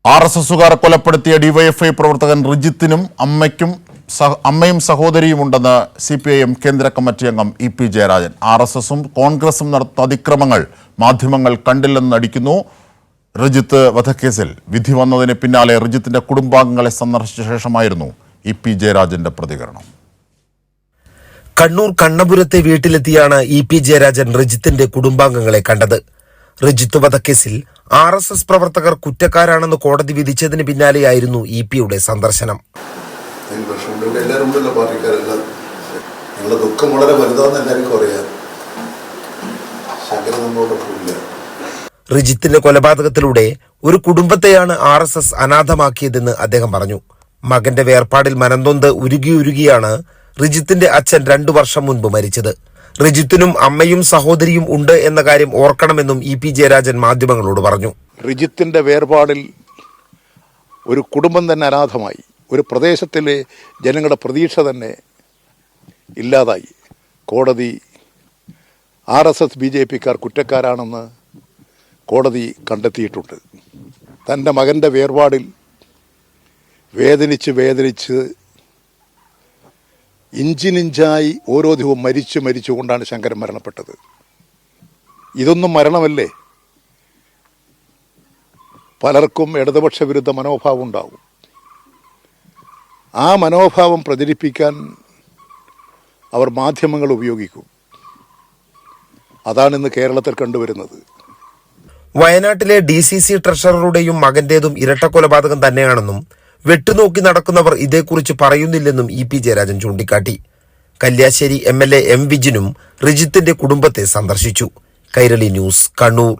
ആർഎസ്എസുകാർ കൊലപ്പെടുത്തിയ ഡിവൈഎഫ്ഐ പ്രവർത്തകൻ റിജിത്തിനും അമ്മയും സഹോദരിയും ഉണ്ടെന്ന് സിപിഐഎം കേന്ദ്ര കമ്മിറ്റി അംഗം ഇ.പി. ജയരാജൻ. ആർഎസ്എസും കോൺഗ്രസും നടത്തുന്ന അതിക്രമങ്ങൾ മാധ്യമങ്ങൾ കണ്ടില്ലെന്ന് നടിക്കുന്നു. റിജിത്ത് വധക്കേസിൽ വിധി വന്നതിന് പിന്നാലെ റിജിത്തിന്റെ കുടുംബാംഗങ്ങളെ സന്ദർശിച്ച ശേഷമായിരുന്നു ഇ.പി. ജയരാജന്റെ പ്രതികരണം. കണ്ണൂർ കണ്ണപുരത്തെ വീട്ടിലെത്തിയാണ് ഇ.പി. ജയരാജൻ റിജിത്തിന്റെ കുടുംബാംഗങ്ങളെ കണ്ടത്. റിജിത്ത് വധക്കേസിൽ ആർഎസ്എസ് പ്രവർത്തകർ കുറ്റക്കാരാണെന്ന് കോടതി വിധിച്ചതിന് പിന്നാലെയായിരുന്നു ഇ.പിയുടെ സന്ദർശനം. ദുഃഖം വളരെ വലുതാണെന്ന് എല്ലാവർക്കും അറിയാം. റിജിത്തിന്റെ കൊലപാതകത്തിലൂടെ ഒരു കുടുംബത്തെയാണ് ആർഎസ്എസ് അനാഥമാക്കിയതെന്ന് അദ്ദേഹം പറഞ്ഞു. മകന്റെ വേർപാടിൽ മനംനൊന്ത് ഉരുകിയാണ് റിജിത്തിന്റെ അച്ഛൻ 2 വർഷം മുൻപ് മരിച്ചത്. റിജിത്തിനും അമ്മയും സഹോദരിയും ഉണ്ട് എന്ന കാര്യം ഓർക്കണമെന്നും ഇ.പി. ജയരാജൻ മാധ്യമങ്ങളോട് പറഞ്ഞു. റിജിത്തിന്റെ വേർപാടിൽ ഒരു കുടുംബം തന്നെ അനാഥമായി, ഒരു പ്രദേശത്തിലെ ജനങ്ങളുടെ പ്രതീക്ഷ തന്നെ ഇല്ലാതായി. കോടതി ആർഎസ്എസ് ബി.ജെ.പിക്കാർ കുറ്റക്കാരാണെന്ന് കോടതി കണ്ടെത്തിയിട്ടുണ്ട്. തൻ്റെ മകൻ്റെ വേർപാടിൽ വേദനിച്ച് ഇഞ്ചിനിഞ്ചായി ഓരോ ദിവസവും മരിച്ചുകൊണ്ടാണ് ശങ്കരൻ മരണപ്പെട്ടത്. ഇതൊന്നും മരണമല്ലേ? പലർക്കും ഇടതുപക്ഷ വിരുദ്ധ മനോഭാവം ഉണ്ടാവും. ആ മനോഭാവം പ്രചരിപ്പിക്കാൻ അവർ മാധ്യമങ്ങൾ ഉപയോഗിക്കും. അതാണ് ഇന്ന് കേരളത്തിൽ കണ്ടുവരുന്നത്. വയനാട്ടിലെ DCC ട്രഷററുടെയും മകന്റേതും ഇരട്ടക്കൊലപാതകം തന്നെയാണെന്നും വെട്ടുനോക്കി നടക്കുന്നവർ ഇതേക്കുറിച്ച് പറയുന്നില്ലെന്നും ഇ.പി. ജയരാജൻ ചൂണ്ടിക്കാട്ടി. Kalliasseri MLA M. വിജിനും റിജിത്തിന്റെ കുടുംബത്തെ സന്ദർശിച്ചു. കൈരളി ന്യൂസ്, കണ്ണൂർ.